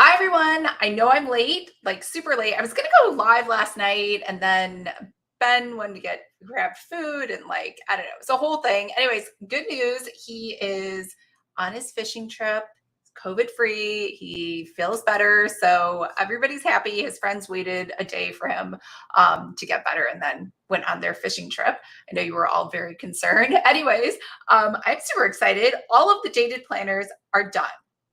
Hi, everyone. I know I'm late, like super late. I was going to go live last night and then Ben wanted to grab food and I don't know, it's a whole thing. Anyways, good news. He is on his fishing trip, COVID free. He feels better. So everybody's happy. His friends waited a day for him to get better and then went on their fishing trip. I know you were all very concerned. Anyways, I'm super excited. All of the dated planners are done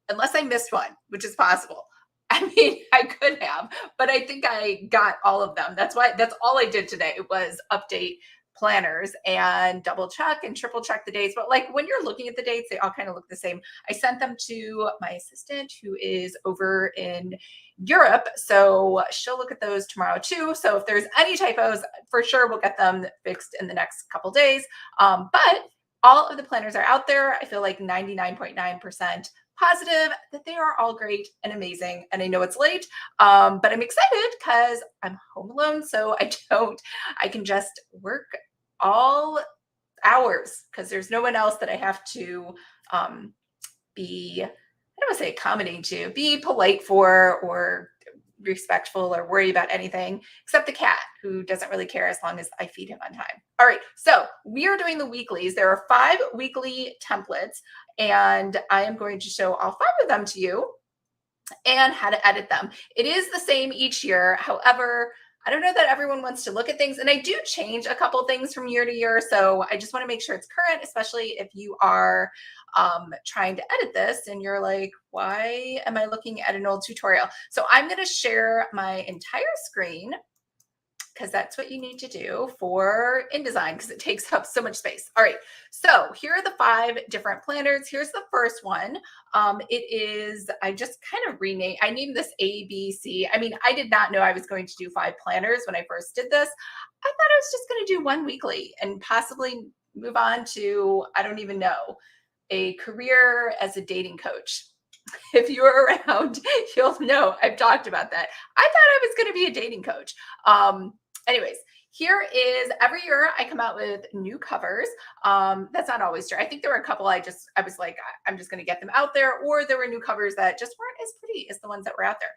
unless I missed one, which is possible. I mean, I could have, but I think I got all of them. That's all I did today was update planners and double check and triple check the dates. But when you're looking at the dates, they all kind of look the same. I sent them to my assistant who is over in Europe. So she'll look at those tomorrow too. So if there's any typos, for sure we'll get them fixed in the next couple days. But all of the planners are out there. I feel like 99.9% positive that they are all great and amazing. And I know it's late, but I'm excited because I'm home alone. So I can just work all hours because there's no one else that I have to be, I don't want to say accommodating to, be polite for or respectful or worry about anything except the cat, who doesn't really care as long as I feed him on time. All right, so we are doing the weeklies. There are 5 weekly templates, and I am going to show all 5 of them to you and how to edit them. It is the same each year. However, I don't know that everyone wants to look at things, and I do change a couple things from year to year. So I just want to make sure it's current, especially if you are trying to edit this and you're like, why am I looking at an old tutorial? So I'm going to share my entire screen because that's what you need to do for InDesign because it takes up so much space. All right, so here are the 5 different planners. Here's the first one. It is, I just kind of I named this A, B, C. I mean, I did not know I was going to do 5 planners when I first did this. I thought I was just going to do one weekly and possibly move on to, I don't even know, a career as a dating coach. If you're around, you'll know I've talked about that. I thought I was going to be a dating coach. Anyways, here is every year I come out with new covers. That's not always true. I think there were a couple I was like, I'm just going to get them out there, or there were new covers that just weren't as pretty as the ones that were out there.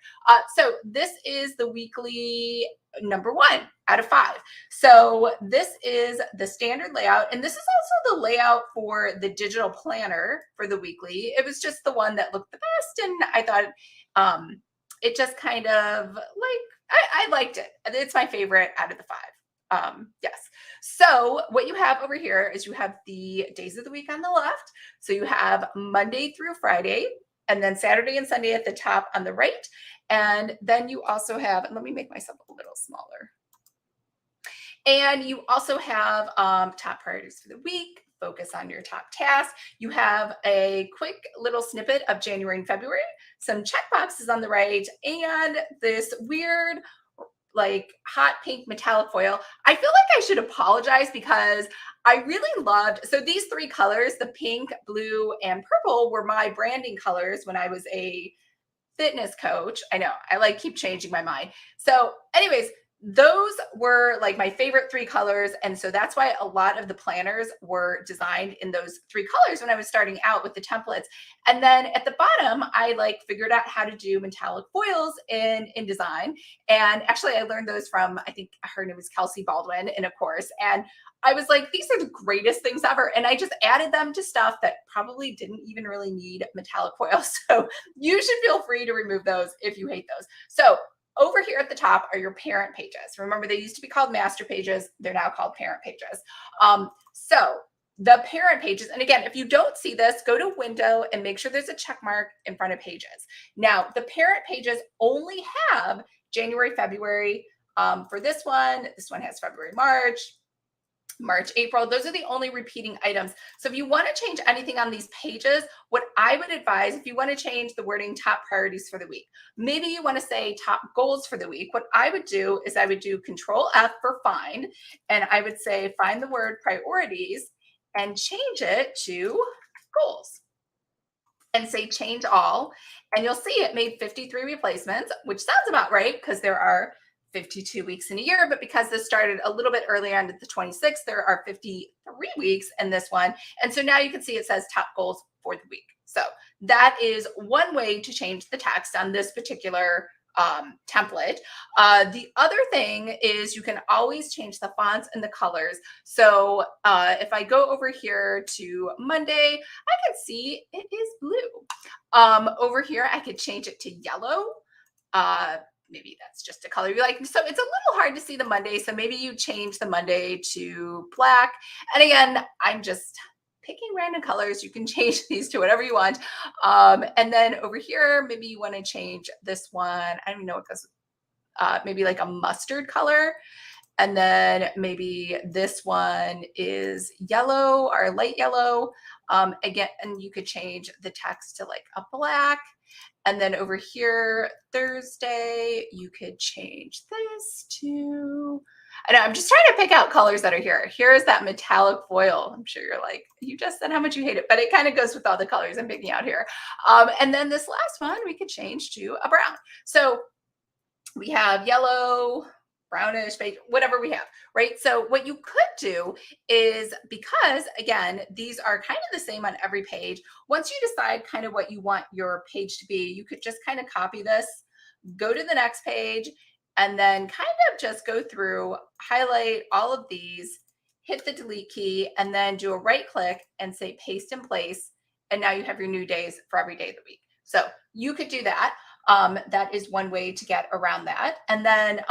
So this is the weekly number 1 out of 5. So this is the standard layout, and this is also the layout for the digital planner for the weekly. It was just the one that looked the best, and I thought it just kind of I liked it. It's my favorite out of the 5. Yes. So what you have over here is you have the days of the week on the left. So you have Monday through Friday, and then Saturday and Sunday at the top on the right. And then you also have, and let me make myself a little smaller. And you also have top priorities for the week, focus on your top tasks. You have a quick little snippet of January and February, some check boxes on the right, and this weird hot pink metallic foil. I feel like I should apologize because I really loved, so these 3 colors, the pink, blue, and purple, were my branding colors when I was a fitness coach. I know, I keep changing my mind. So anyways, those were my favorite 3 colors. And so that's why a lot of the planners were designed in those 3 colors when I was starting out with the templates. And then at the bottom, I figured out how to do metallic foils in InDesign. And actually I learned those from, I think her name was Kelsey Baldwin in a course. And I was like, these are the greatest things ever. And I just added them to stuff that probably didn't even really need metallic foil. So you should feel free to remove those if you hate those. So over here at the top are your parent pages. Remember, they used to be called master pages. They're now called parent pages. So the parent pages, and again, if you don't see this, go to window and make sure there's a check mark in front of pages. Now, the parent pages only have January, February for this one. This one has February, March, April. Those are the only repeating items. So if you want to change anything on these pages, what I would advise, if you want to change the wording top priorities for the week, maybe you want to say top goals for the week, what I would do is I would do Control F for find, and I would say find the word priorities and change it to goals and say change all. And you'll see it made 53 replacements, which sounds about right because there are 52 weeks in a year, but because this started a little bit earlier on at the 26th, there are 53 weeks in this one. And so now you can see it says top goals for the week. So that is one way to change the text on this particular template. The other thing is you can always change the fonts and the colors. So if I go over here to Monday, I can see it is blue. Over here, I could change it to yellow. Maybe that's just a color you like. So it's a little hard to see the Monday. So maybe you change the Monday to black. And again, I'm just picking random colors. You can change these to whatever you want. And then over here, maybe you want to change this one. I don't even know what goes, maybe like a mustard color. And then maybe this one is yellow or light yellow. Again, and you could change the text to like a black. And then over here, Thursday, you could change this to, I know, I'm just trying to pick out colors that are here. Here's that metallic foil. I'm sure you're like, you just said how much you hate it, but it kind of goes with all the colors I'm picking out here. And then this last one, we could change to a brown. So we have yellow, brownish, beige, whatever we have, right? So what you could do is, because again, these are kind of the same on every page, once you decide kind of what you want your page to be, you could just kind of copy this, go to the next page, and then kind of just go through, highlight all of these, hit the delete key, and then do a right click and say paste in place. And now you have your new days for every day of the week. So you could do that. That is one way to get around that. And then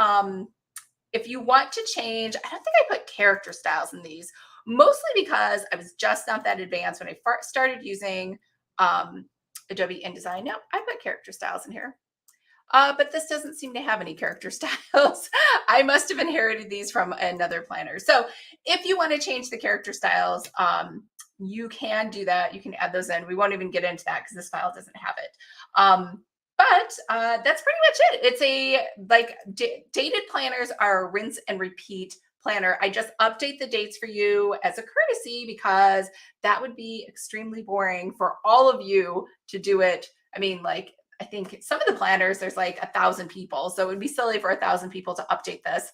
if you want to change, I don't think I put character styles in these, mostly because I was just not that advanced when I started using Adobe InDesign. No, I put character styles in here. But this doesn't seem to have any character styles. I must have inherited these from another planner. So if you want to change the character styles, you can do that. You can add those in. We won't even get into that because this file doesn't have it. But that's pretty much it. It's a, like, dated planners are a rinse and repeat planner. I just update the dates for you as a courtesy because that would be extremely boring for all of you to do it. I mean, like, I think some of the planners, there's like 1,000 people. So it would be silly for 1,000 people to update this.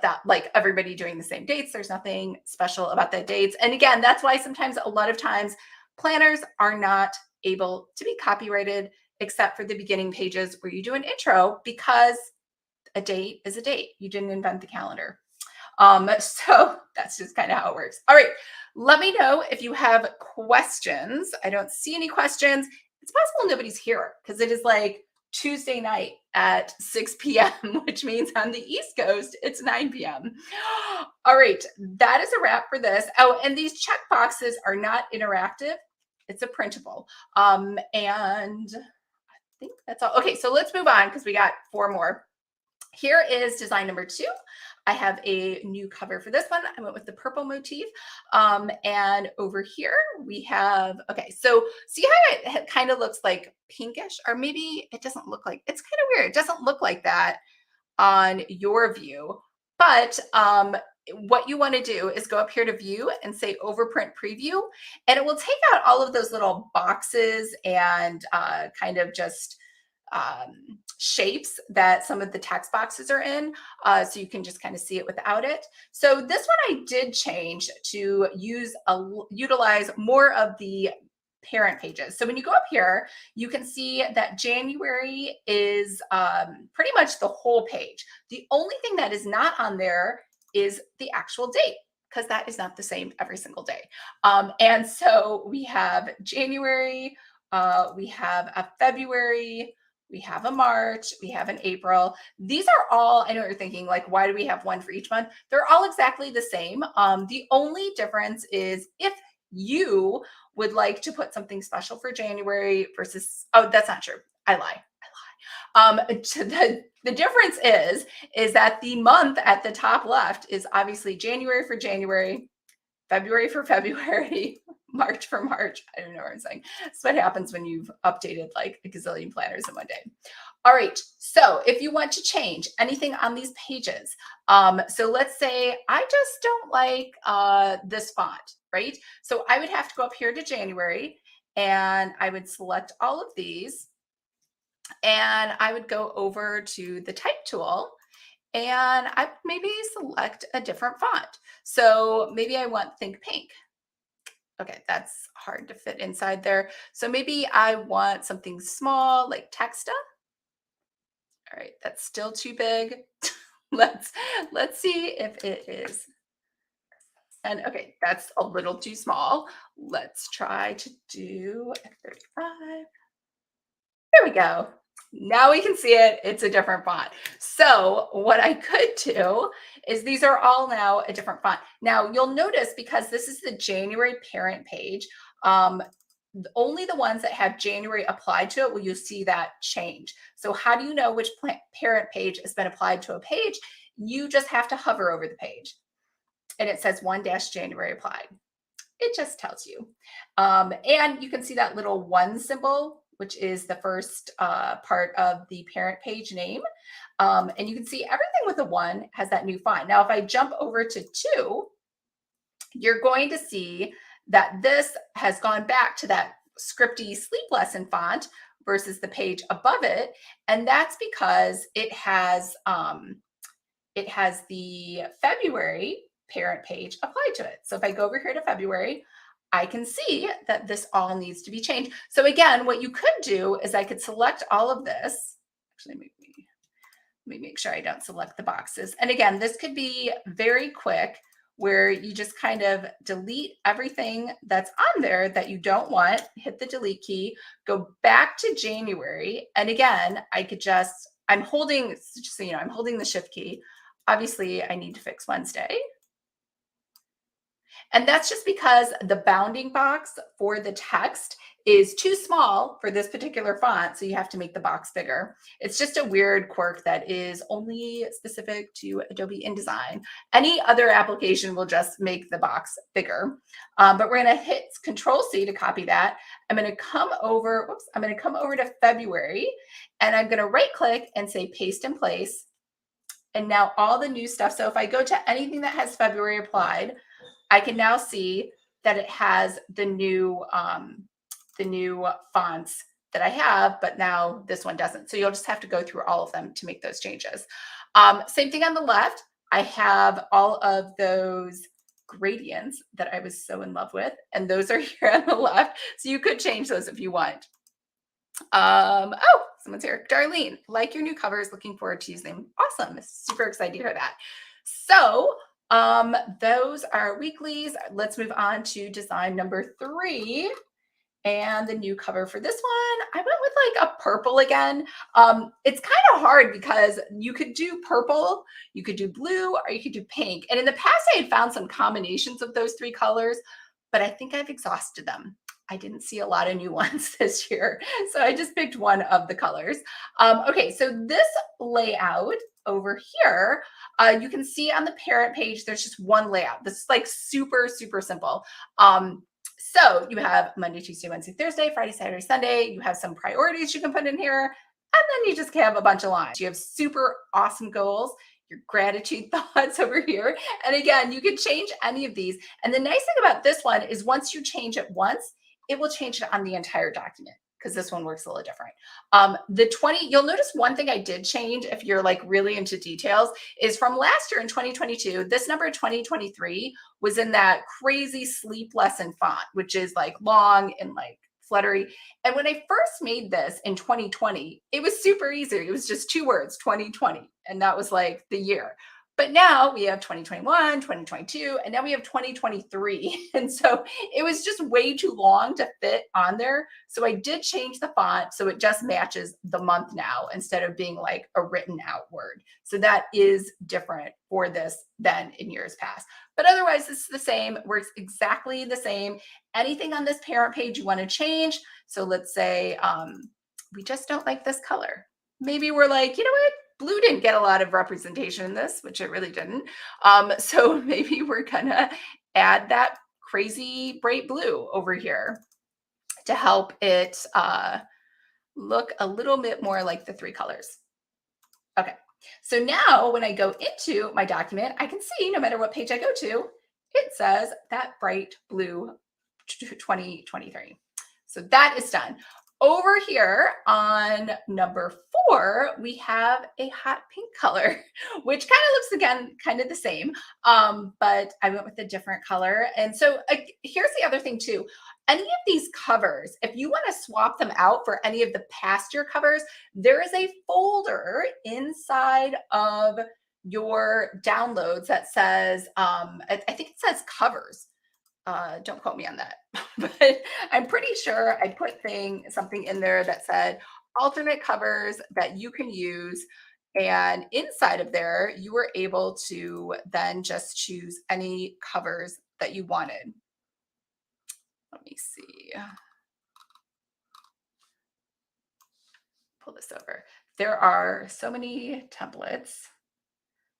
That, like, everybody doing the same dates. There's nothing special about the dates. And again, that's why sometimes, a lot of times, planners are not able to be copyrighted except for the beginning pages where you do an intro, because a date is a date. You didn't invent the calendar. So that's just kind of how it works. All right. Let me know if you have questions. I don't see any questions. It's possible nobody's here because it is like Tuesday night at 6 p.m., which means on the East Coast, it's 9 p.m. All right. That is a wrap for this. Oh, and these check boxes are not interactive. It's a printable. And I think that's all. Okay, so let's move on because we got 4 more. Here is design number 2. I have a new cover for this one. I went with the purple motif. And over here we have, okay, so see how it kind of looks like pinkish, or maybe it doesn't look like, it's kind of weird. It doesn't look like that on your view, but what you want to do is go up here to view and say overprint preview, and it will take out all of those little boxes and kind of just shapes that some of the text boxes are in, so you can just kind of see it without it. So this one I did change to utilize more of the parent pages. So when you go up here, you can see that January is pretty much the whole page. The only thing that is not on there is the actual date, because that is not the same every single day. And so we have January, we have a February, we have a March, we have an April. These are all, I know what you're thinking, like, why do we have one for each month? They're all exactly the same. The only difference is if you would like to put something special for January versus, oh, that's not true. I lie. The difference is that the month at the top left is obviously January for January, February for February, March for March. I don't know what I'm saying. That's what happens when you've updated like a gazillion planners in one day. All right. So if you want to change anything on these pages, so let's say I just don't like this font, right? So I would have to go up here to January, and I would select all of these, and I would go over to the type tool, and I maybe select a different font. So maybe I want Think Pink. Okay, that's hard to fit inside there. So maybe I want something small like texta. All right, that's still too big. let's let's see if it is. And okay, that's a little too small. Let's try to do F35. There we go. Now we can see it. It's a different font. So what I could do is these are all now a different font. Now you'll notice because this is the January parent page, only the ones that have January applied to it will you see that change. So how do you know which parent page has been applied to a page? You just have to hover over the page and it says 1-January applied. It just tells you. And you can see that little one symbol, which is the first part of the parent page name. And you can see everything with a one has that new font. Now, if I jump over to 2, you're going to see that this has gone back to that scripty sleep lesson font versus the page above it. And that's because it has the February parent page applied to it. So if I go over here to February, I can see that this all needs to be changed. So again, what you could do is I could select all of this. Actually, let me make sure I don't select the boxes. And again, this could be very quick where you just kind of delete everything that's on there that you don't want, hit the delete key, go back to January. And again, I could I'm holding, just so you know, I'm holding the shift key. Obviously, I need to fix Wednesday. And that's just because the bounding box for the text is too small for this particular font. So you have to make the box bigger. It's just a weird quirk that is only specific to Adobe InDesign. Any other application will just make the box bigger. But we're going to hit Control C to copy that. I'm going to come over, I'm going to come over to February and I'm going to right click and say paste in place. And now all the new stuff. So if I go to anything that has February applied, I can now see that it has the new fonts that I have, but now this one doesn't. So you'll just have to go through all of them to make those changes. Same thing on the left. I have all of those gradients that I was so in love with, and those are here on the left. So you could change those if you want. Oh, someone's here. Darlene, like your new covers, looking forward to using them. Awesome. Super excited to hear that. So those are weeklies. Let's move on to design number 3. And the new cover for this one, I went with like a purple again. It's kind of hard because you could do purple, you could do blue, or you could do pink. And in the past, I had found some combinations of those 3 colors, but I think I've exhausted them. I didn't see a lot of new ones this year. So I just picked one of the colors. Okay, so this layout over here, you can see on the parent page, there's just one layout. This is like super, super simple. So you have Monday, Tuesday, Wednesday, Thursday, Friday, Saturday, Sunday. You have some priorities you can put in here. And then you just have a bunch of lines. You have super awesome goals, your gratitude thoughts over here. And again, you can change any of these. And the nice thing about this one is once you change it once, it will change it on the entire document because this one works a little different. You'll notice one thing I did change if you're like really into details is from last year in 2022, this number 2023 was in that crazy sleep lesson font, which is like long and like fluttery. And when I first made this in 2020, it was super easy. It was just 2 words, 2020. And that was like the year. But now we have 2021, 2022, and now we have 2023. And so it was just way too long to fit on there. So I did change the font so it just matches the month now instead of being like a written out word. So that is different for this than in years past. But otherwise, this is the same, works exactly the same. Anything on this parent page you want to change. So let's say we just don't like this color. Maybe we're like, you know what? Blue didn't get a lot of representation in this, which it really didn't. So maybe we're gonna add that crazy bright blue over here to help it look a little bit more like the 3 colors. Okay, so now when I go into my document, I can see no matter what page I go to, it says that bright blue 2023. So that is done. Over here on number 4, we have a hot pink color, which kind of looks again kind of the same, but I went with a different color. And so here's the other thing too. Any of these covers, if you want to swap them out for any of the past year covers, there is a folder inside of your downloads that says, I think it says covers. Don't quote me on that, but I'm pretty sure I put something in there that said alternate covers that you can use. And inside of there, you were able to then just choose any covers that you wanted. Let me see. Pull this over. There are so many templates.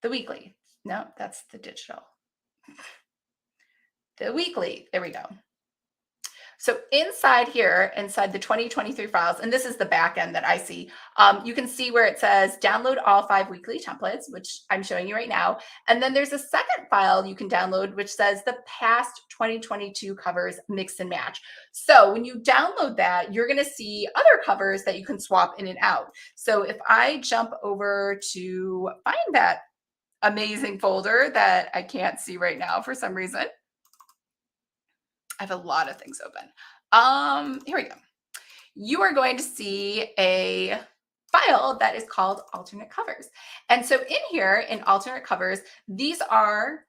The weekly. No, that's the digital. The weekly. There we go. So inside here, inside the 2023 files, and this is the back end that I see, you can see where it says download all 5 weekly templates, which I'm showing you right now. And then there's a second file you can download, which says the past 2022 covers mix and match. So when you download that, you're going to see other covers that you can swap in and out. So if I jump over to find that amazing folder that I can't see right now for some reason, I have a lot of things open. Here we go. You are going to see a file that is called alternate covers. And so in here in alternate covers, these are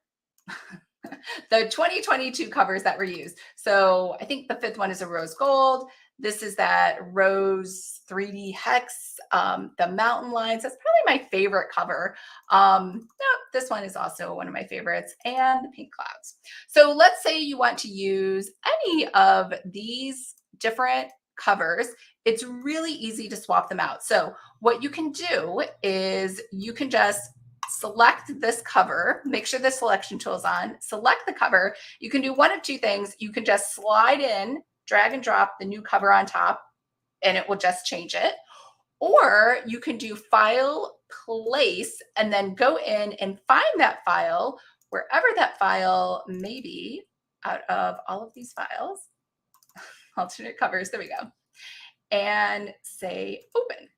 the 2022 covers that were used. So I think the 5th one is a rose gold. This is that rose 3D hex, the mountain lines. That's probably my favorite cover. No, this one is also one of my favorites, and the pink clouds. So let's say you want to use any of these different covers. It's really easy to swap them out. So what you can do is you can just select this cover, make sure the selection tool is on, select the cover. You can do one of two things. You can just slide in, drag and drop the new cover on top, and it will just change it. Or you can do file, place, and then go in and find that file wherever that file may be out of all of these files, alternate covers, there we go, and say open.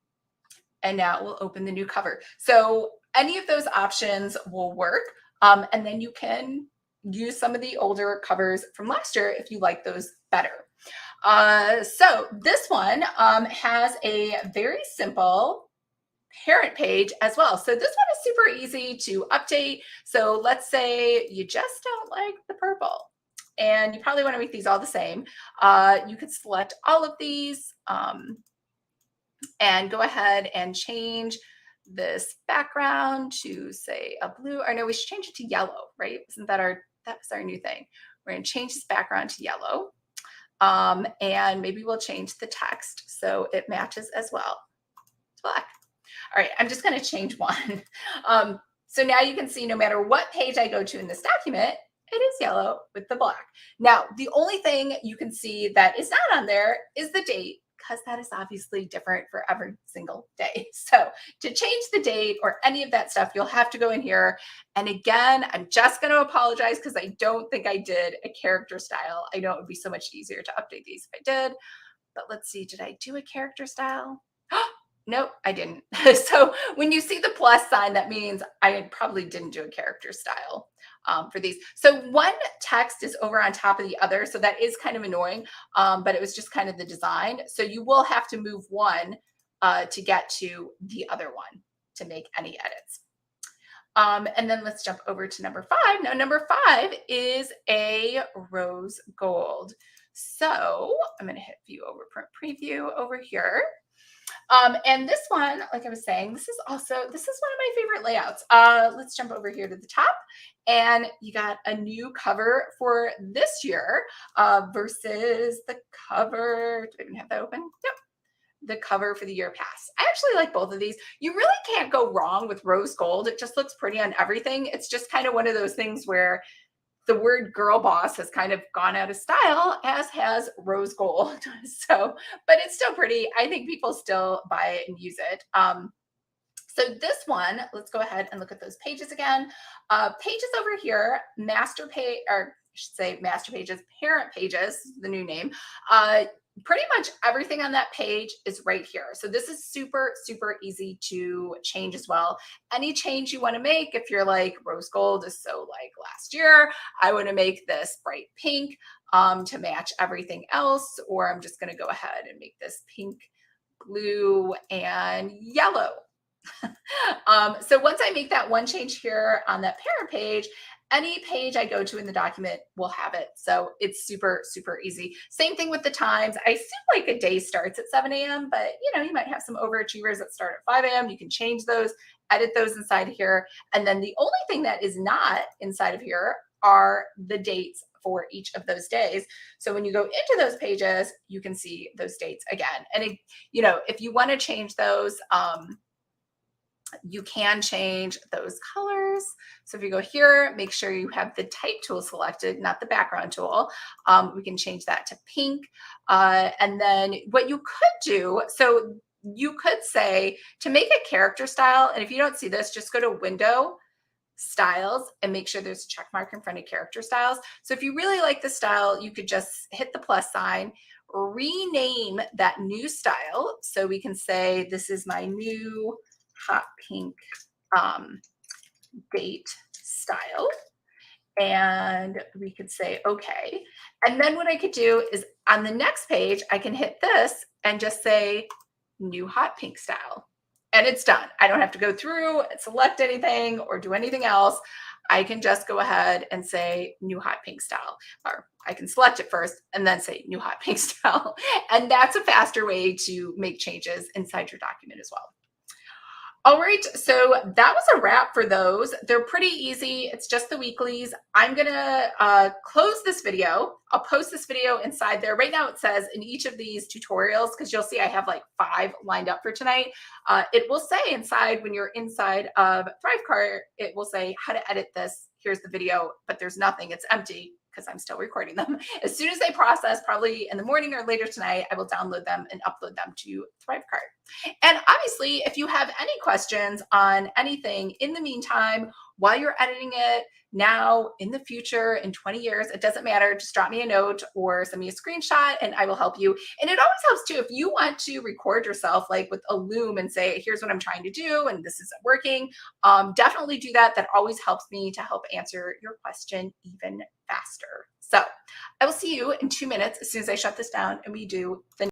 And now it will open the new cover. So any of those options will work. And then you can use some of the older covers from last year if you like those better. So this one has a very simple parent page as well. So this one is super easy to update. So let's say you just don't like the purple and you probably want to make these all the same. You could select all of these and go ahead and change this background to say a blue, or no, we should change it to yellow, right? Isn't that that was our new thing. We're going to change this background to yellow. And maybe we'll change the text so it matches as well. It's black. All right, I'm just going to change one. So now you can see no matter what page I go to in this document, it is yellow with the black. Now, the only thing you can see that is not on there is the date, because that is obviously different for every single day. So to change the date or any of that stuff, you'll have to go in here. And again, I'm just going to apologize because I don't think I did a character style. I know it would be so much easier to update these if I did. But let's see, did I do a character style? Nope, I didn't. So when you see the plus sign, that means I probably didn't do a character style for these. So one text is over on top of the other. So that is kind of annoying, but it was just kind of the design. So you will have to move one to get to the other one to make any edits. And then let's jump over to number 5. Now, number 5 is a rose gold. So I'm going to hit view over print preview over here. And this one, like I was saying, this is one of my favorite layouts. Let's jump over here to the top, and you got a new cover for this year versus the cover. Do I even have that open? Yep. The cover for the year past. I actually like both of these. You really can't go wrong with rose gold. It just looks pretty on everything. It's just kind of one of those things where the word girl boss has kind of gone out of style, as has rose gold. So, but it's still pretty. I think people still buy it and use it. So this one, let's go ahead and look at those pages again. Pages over here, master page, or I should say master pages, parent pages, the new name. pretty much everything on that page is right here. So this is super, super easy to change as well. Any change you want to make, if you're like rose gold is so like last year, I want to make this bright pink to match everything else, or I'm just going to go ahead and make this pink, blue, and yellow. So once I make that one change here on that parent page, any page I go to in the document will have it. So it's super, super easy. Same thing with the times. I assume like a day starts at 7 a.m., but you might have some overachievers that start at 5 a.m. You can change those, edit those inside here. And then the only thing that is not inside of here are the dates for each of those days. So when you go into those pages, you can see those dates again. And if you want to change those, you can change those colors. So if you go here, make sure you have the type tool selected, not the background tool. We can change that to pink. And then what you could do, so you could say to make a character style, and if you don't see this, just go to Window, Styles, and make sure there's a check mark in front of character styles. So if you really like the style, you could just hit the plus sign, rename that new style. So we can say, this is my new hot pink date style. And we could say, okay. And then what I could do is on the next page, I can hit this and just say new hot pink style. And it's done. I don't have to go through and select anything or do anything else. I can just go ahead and say new hot pink style, or I can select it first and then say new hot pink style. And that's a faster way to make changes inside your document as well. All right, so that was a wrap for those. They're pretty easy. It's just the weeklies. I'm gonna close this video. I'll post this video inside there. Right now it says in each of these tutorials, because you'll see I have like 5 lined up for tonight. It will say inside, when you're inside of ThriveCart, it will say how to edit this. Here's the video, but there's nothing, it's empty because I'm still recording them. As soon as they process, probably in the morning or later tonight, I will download them and upload them to ThriveCart. And obviously, if you have any questions on anything in the meantime, while you're editing it, now, in the future, in 20 years, it doesn't matter. Just drop me a note or send me a screenshot and I will help you. And it always helps too if you want to record yourself like with a Loom and say, here's what I'm trying to do and this isn't working. Definitely do that. That always helps me to help answer your question even faster. So I will see you in 2 minutes as soon as I shut this down and we do the